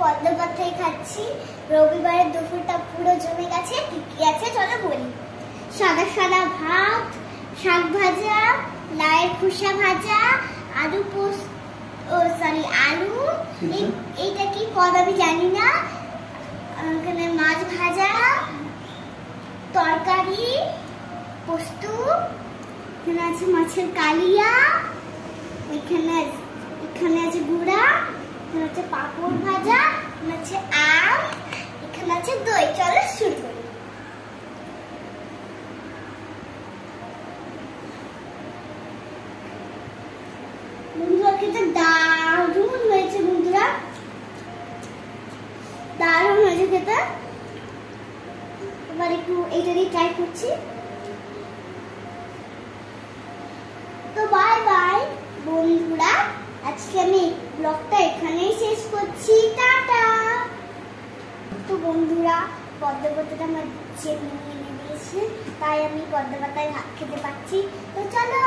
পদ্ম পাতায় খাচ্ছি। রবিবারের দুপুরটা পুরো জমে গেছে। কি কি আছে চলো বলি। সাদা সাদা ভাত, শাক ভাজা, লাউয়ের খোসা ভাজা, আলু পোস্ত, আলু, এইটা কি পদ আমি জানি না। এখানে মাছ ভাজা, তরকারি, পোস্ত, এখানে আছে মাছের কালিয়া, এখানে আছে গুড়া, এখানে আছে পাঁপড় ভাজা, এখানে আছে আম, এখানে আছে দই। চলো শুরু করি। বন্ধুরা খেতে দারুণ হয়েছে। বন্ধুরা দারুণ হয়েছে খেতে। এবার একটু এইটা দিয়ে ট্রাই করছি। তো বাই বাই বন্ধুরা, আজকে আমি ব্লগটা এখানেই শেষ করছি। টাটা। তো বন্ধুরা পদ্ম পাতাটা আমার নিয়ে দিয়েছে, তাই আমি পদ্ম পাতায় ভাত খেতে পাচ্ছি। তো চলো।